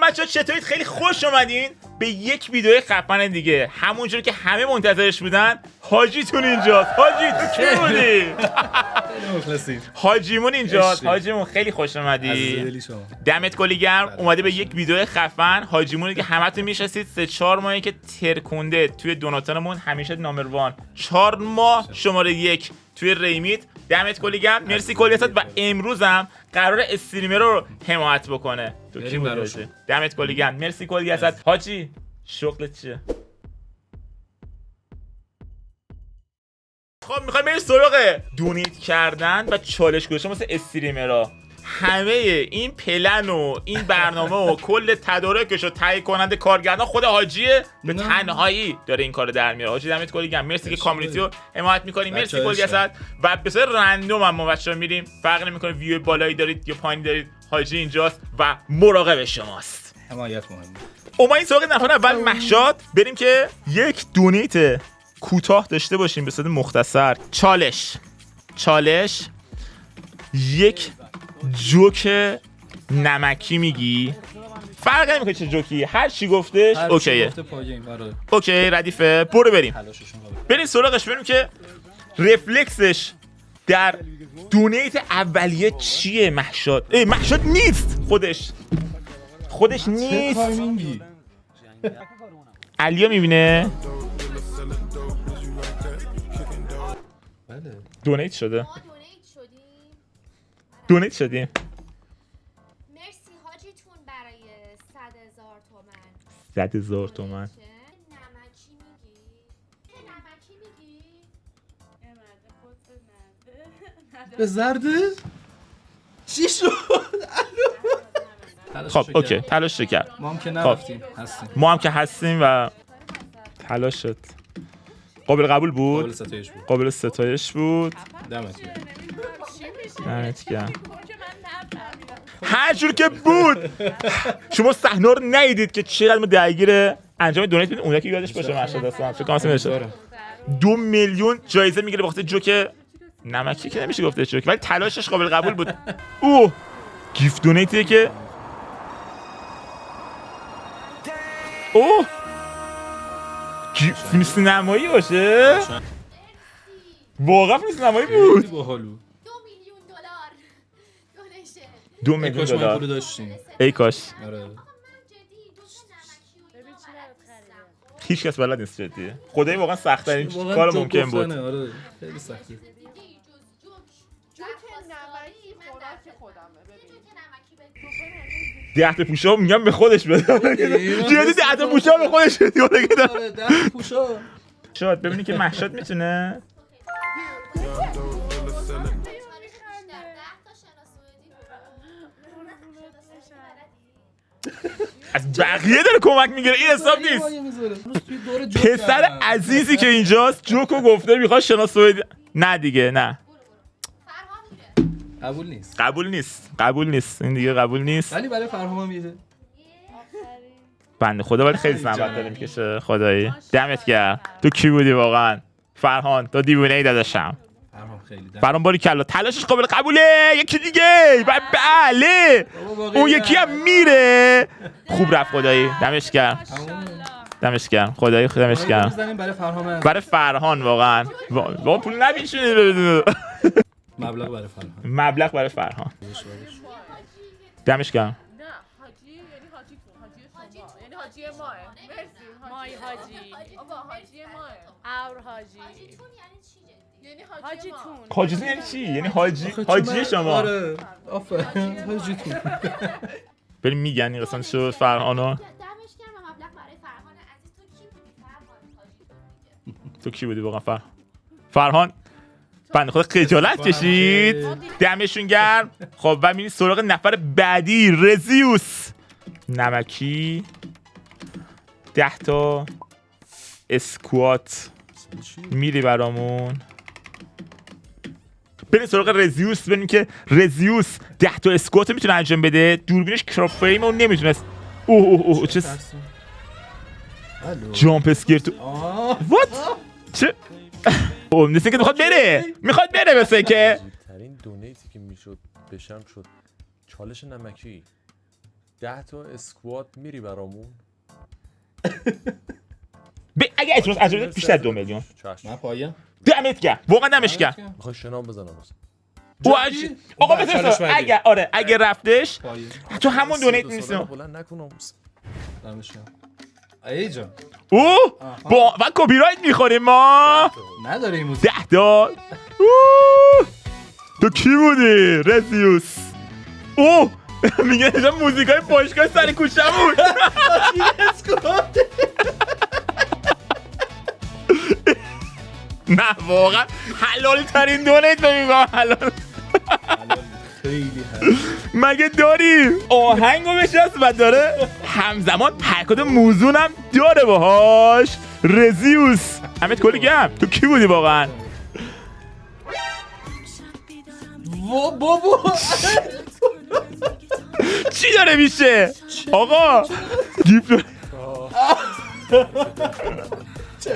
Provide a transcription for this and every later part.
بچه‌ها چطورید؟ خیلی خوش اومدین به یک ویدیو خفن دیگه. همونجور که همه منتظرش بودن، حاجیتون اینجاست. حاجی تو کی بودی؟ حاجیمون اینجاست. حاجیمون خیلی خوش اومدی. دمت کلی گرم. اومده به یک ویدیو خفن. حاجیمون که همتون میشناسید 3-4 ماهه که ترکونده توی دوناتانمون، همیشه نامبر وان. 4 ماه شماره 1 توی ریمیت. دمت کلی گرم. مرسی کلی ازت. و امروز هم قرار استریمر رو حمایت بکنه. تو کی بودی؟ دمت کلی گرم. مرسی کلی ازت. حاجی شغلت چیه؟ خب میخوایم بریم سراغ دونیت کردن و چالش گذاشتن واسه استریمرها. همه این پلن و این برنامه و کل تدارکش رو تهیه کننده کارگردان خود حاجیه. به تنهایی داره این کارو در میاره. حاجی دمت کلی گرم. مرسی که کامیونیتی رو حمایت می‌کنی. مرسی کلی ازت. و به صورت رندوم هم ما بچه‌ها میریم. فرق نمی‌کنه ویو بالایی دارید یا پایینی دارید، حاجی اینجاست و مراقب شماست. حمایت مهمه. اومدین سراغ نفر اول مهشاد. بریم که یک دونیت کوتاه داشته باشیم به صورت مختصر. چالش یک جوک نمکی میگی. فرق نمیکنه چه جوکی، هر چی گفتش اوکیه. اوکی ردیفه. برو بریم سراغش. بریم که رفلکسش در دونیت اولیه چیه. مهشاد نیست. خودش نیست. علیا میبینه دونیت شدیم. مرسی حاجیتون برای 100,000 تومن. نمکی میگی؟ به زرده؟ چی شد؟ خب اوکی تلاش کرد. ما هم که نرفتیم هستیم. ما هم که هستیم و تلاش شد. قابل قبول بود. قابل ستایش بود. دمت گرم. هر جور که بود شما صحنه رو ندیدید که چقدر ما درگیر انجام دونیت بودیم. اونایی که یادش باشه مهشاد هستم فکر کنم اسمش 2 میلیون جایزه میگیره به خاطر جوک نمکی که نمیشه گفته جوک، ولی تلاشش قابل قبول بود. اوه گیفت دونیتیه که اوه فیلم سینمایی باشه. واقعا فیلم سینمایی بود. 2 میلیون دلار 2 میلیون دلار داشتیم. ای کاش. آره. هیچ کس بلد نیست جدیه. خدایی واقعا سخت ترین کار ممکن بود. آره خیلی سخته. ده تا پوشا میگم به خودش بده. جدی 10 تا پوشا به خودش بده. آره 10 پوشا. شاید ببینی که مهشاد میتونه. از بقیه داره کمک میگیره. این حساب نیست. پسر عزیزی که اینجاست جوکو گفته میخواد شناسایی. نه دیگه نه. قبول نیست. این دیگه قبول نیست. ولی برای فرهام میده. بنده خدا ولی خیلی زحمت داره میکشه. خدایی دمت گرم. تو کی بودی واقعا؟ فرهان تو دیوونه‌ای داداشم. فرهان باری کلا تلاشش قابل قبوله. یکی دیگه بله اون یکی هم میره. خوب رفت خدایی دمش گرم. خدایی دمش گرم. برای فرهان واقعا پول نمیشونی. مبلغ برای فرهان. دمش گرم. حاجیتون یعنی چی؟ یعنی حاجی شما. آره آفرین حاجیتون. بریم میگن این قسمت شو فرهانو. تو کی بودی واقعا فرهان؟ بنده خدا خجالت کشید. دمشون گرم. خب و میریم سراغ نفر بعدی. رزیوس نمکی 10 تا اسکوات میری برامون. بریم سراغ رزیوس. ببینیم که رزیوس 10 تا اسکوات میتونه انجام بده. دوربینش کراپ فریم رو نمیتونست. اوه چه جامپ اسکیر تو وات چه مثل که میخواد بره مثل که ترین دونیتی که میشد بشم شد چالش نمکی. 10 تا اسکوات میری برامون؟ اگه اعتراض از بیشتر 2 میلیون. چشم. من پایم. دمت گرم. واقعا دمش گرم. میخوای شنام بزنم واسه. آقا چالش بذار بعدی. اگه رفتش پایم. تو همون دونیت سالانه نیستم. بلند نکنم. دمش گرم. ای جان. او با و کپی رایت میخوریم ما. نداره این موزیک. 10 تا. تو کی بودی؟ رزیوس. او میگه اینجا موزیکای باشگاه سر کوچه بود. نه واقعا حلالی ترین دونیت میگم حلال. خیلی هست. مگه داری آهنگو بشست و داره همزمان حرکات موزونم داره باهاش. رزیوس همت کلی گم. تو کی بودی واقعا؟ بابا چی داره میشه آقا؟ گیفت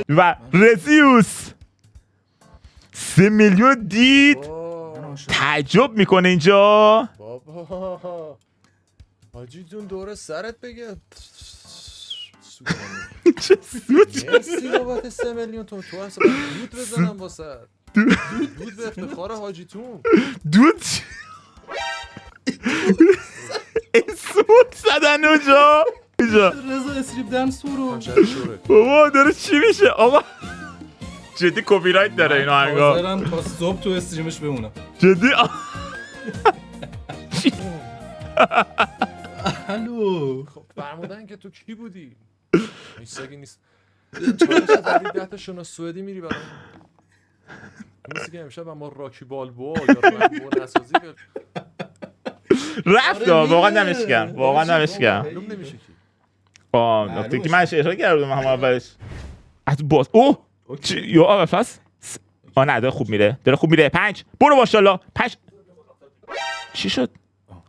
و رزیوس 3 میلیون دید. تعجب میکنه اینجا. بابا حاجی جون دور سرت بگه. چه سوت مرسی بابت 3 میلیون تو اصلا دود بزنم واسه دود به افتخار حاجیتون. دود سوت زدن اونجا. رضا استریپ دنس برو. بابا داره چی میشه آقا؟ جدی کپی رایت داره این آهنگا. حاضرم تا صبح تو استریمش بمونم. جدی الو. خب فرمودن که تو کی بودی؟ ایستاگی نیست. چرا تا 10 تا شنا سوئدی میری برام؟ مثل که امشب با راکی بالبوا یا رامبو نسازی رفت واقعا دمش گرم. واقعا دمش گرم. معلوم نمیشه کی. نکته که من اشاره کردم هم اولش از باز چی یا اول پس نه داره خوب میره. داره خوب میره. 5 برو ماشاءالله. 5 چی شد؟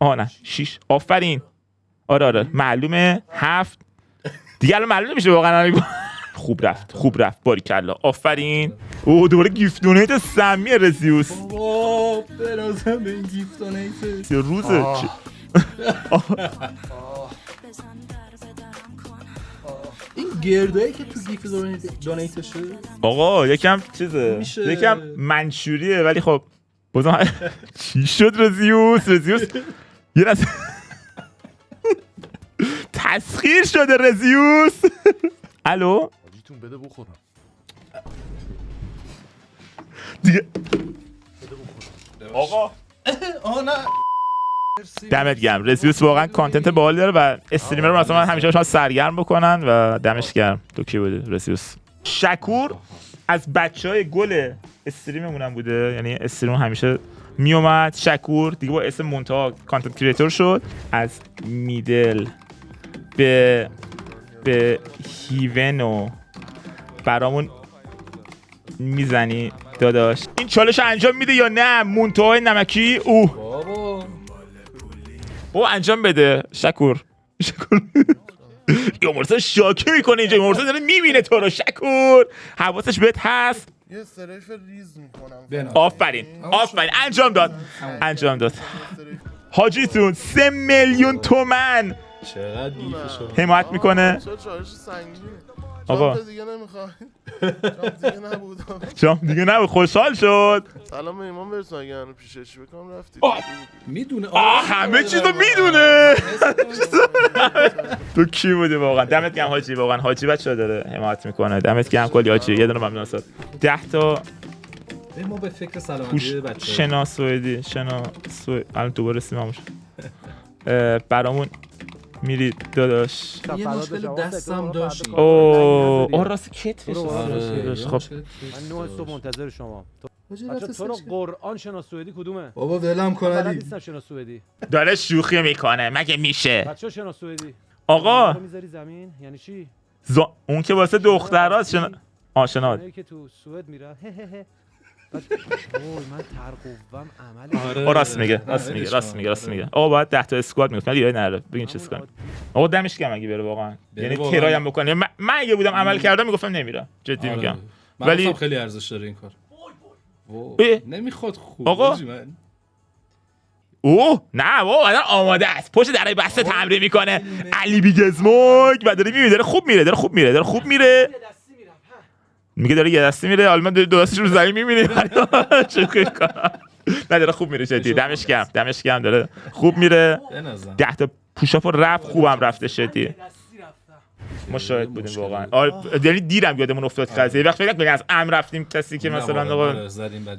نه 6 آفرین. آره معلومه. 7 دیگه الان معلوم نمیشه واقعا. خوب رفت باریکلا آفرین. دوباره گیفت دونیت سمی رزیوس. بابا برازم به این گیفت دونیت روزه. این گردایی که تو گیفت دونیتشه آقا یکم چیزه میشه. یکم منشوریه ولی خب بازم چی شد رزیوس یه از تسخیر شده رزیوس. الو حاجیتون بده بخورم. دیگه آقا نه دمت گرم. رزیوس واقعا کانتنت باحال داره و استریمر رو مثلا همیشه باشون سرگرم بکنن و دمش گرم. تو کی بودی رزیوس؟ شکور از بچهای گل استریممون هم بوده. یعنی استریم همیشه میومد. شکور دیگه با اسم منتها کانتنت کریئتور شد. از میدل به هیونو برامون میزنی داداش؟ این چالش انجام میده یا نه؟ منتهای نمکی بابا انجام بده. شکور یا مرسا شاکی میکنه اینجا. مرسا داره میبینه تو رو. شکور حواسش بهت هست. یه سریف ریز میکنم. آفرین انجام داد. حاجیتون 3 میلیون تومن چقدر گیفشو حمایت میکنه. چرا چالش سنگینه؟ آقا جام دیگه نمیخوای؟ جام دیگه نبود. جام دیگه نبود. خوشحال شد. سلام به ایمان برسون اگه هنو پیشش بکنم رفتی. میدونه همه چیزو میدونه. تو کی بودی واقعا؟ دمت گرم حاجی. واقعا حاجی بچه‌ها داره حمایت میکنه. دمت گرم کلی حاجی. یه دونه ممنون ازت. 10 تا ما به فکر سلامتی بچه‌ها. شنا سوئدی الان دوباره سیماموش برامون میری داداش. یه مشکل دستم داشت. راست کتفش. خب من 9 صبح منتظر شما. بچه تو رو قرآن شنا سوئدی کدومه؟ بابا ولم کن بلد علی. نیستم شنا سوئدی. داره شوخی میکنه مگه میشه؟ بچه شنا سوئدی. آقا میذاری زمین یعنی چی؟ اون که واسه دختراست آشنا. اونایی که تو سوئد میرن اوه من ترقوم عمل. راست میگه. آقا باید 10 تا اسکواد میگفت. ولی نره بگین چه اسکواد. آقا دمش گرم اگه بره واقعا. یعنی ترایم بکنه. من اگه بودم عمل کردم میگفتم نمیرم. جدی میگم. ولی خیلی ارزش داره این کار. نمیخواد خوب. آقا اوه نه بابا الان آماده است پشت درای بسته تمرین میکنه علی بیگ اسموک و داره میبینه داره خوب میره میگه داره یه دستی میره حالا من دو دستش رو زمین میبینه نه داره خوب میره شدی دمش گرم داره خوب میره 10 تا پوشاپ رفت خوبم رفته شدی ما شاهد بودیم واقعا یعنی دیرم یادمون افتاد قضیه وقت فکر کنم از امر رفتیم کسی که مثلا آقا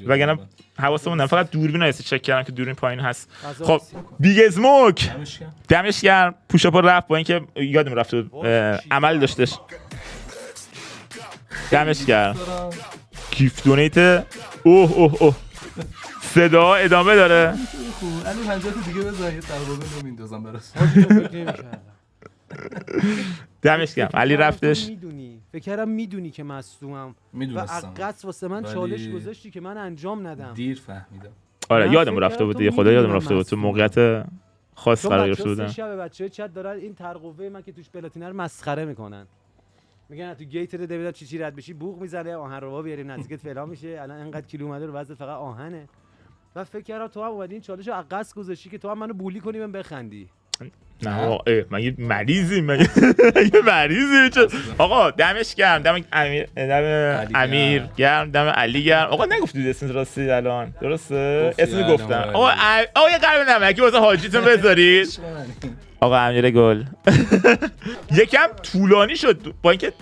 وگرنه حواسمون نبود فقط دوربین رو چک کردم که دوربین پایین هست خب بیگ اسموک دمش گرم پوشاپ رفت با اینکه یادمون رفت عمل داشتش دمش گرم گیفت دونیت اوه صدا ادامه داره علی 50 تا دیگه بزن یه تقریبا رو میندازم براش دمش گرم علی رفتش فکر کردم میدونی که مصدومم میدونستم و عقص واسه من چالش گذاشتی که من انجام ندم دیر فهمیدم آره یادم رفته بود خدا یادم رفته بود تو موقعیت خاص قرار گرفته بودم شب بچه‌ها چت دارن این ترقوه من که توش پلاتینه رو مسخره میکنن میگن تو گیت رو دویداد چی رد بشی بوق میزنه آهن ربا بیاریم نزدیکت فلان میشه الان اینقدر کیلومتر رو وزنت فقط آهنه و فکر کردم تو هم اومدی این چالش رو عقص گذاشتی که تو هم منو بولی کنی من بخندی نه من یه مریضی آقا دمش گرم دم امیر گرم دم علی گرم آقا نگفتید اسم راستی الان درسته اسم گفتم آقا یه قلب نمکی واسه حاجیتون بذارید آقا امیر گل یکم طولانی شد با اینکه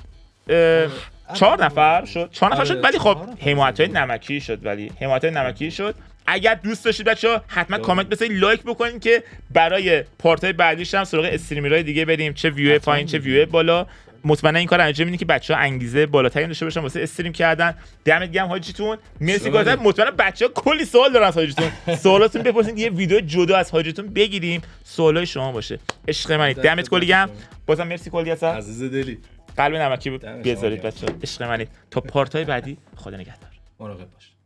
4 نفر شد ولی خب حمایت‌های نمکی شد اگر دوست داشتید بچه‌ها حتما کامنت بذارید لایک بکنید که برای پارت‌های بعدیش هم سراغ استریمرهای دیگه بریم چه ویو پایین چه ویو بالا مطمئنا این کار انجام میدین که بچه‌ها انگیزه بالاتری داشته باشن واسه استریم کردن دمت گرم حاجیتون مرسی گفتم مطمئنا بچه‌ها کلی سوال دارن از حاجیتون سوالاتون بپرسید یه ویدیو جدا از حاجیتون بگیریم سوالای شما باشه عشق منید دمت کلی گرم بازم مرسی کلی هستم عزیز دلی قلب نمکی بذارید بچه‌ها عشق منید تا پارت‌های بعدی خدا نگهدار مراقب باش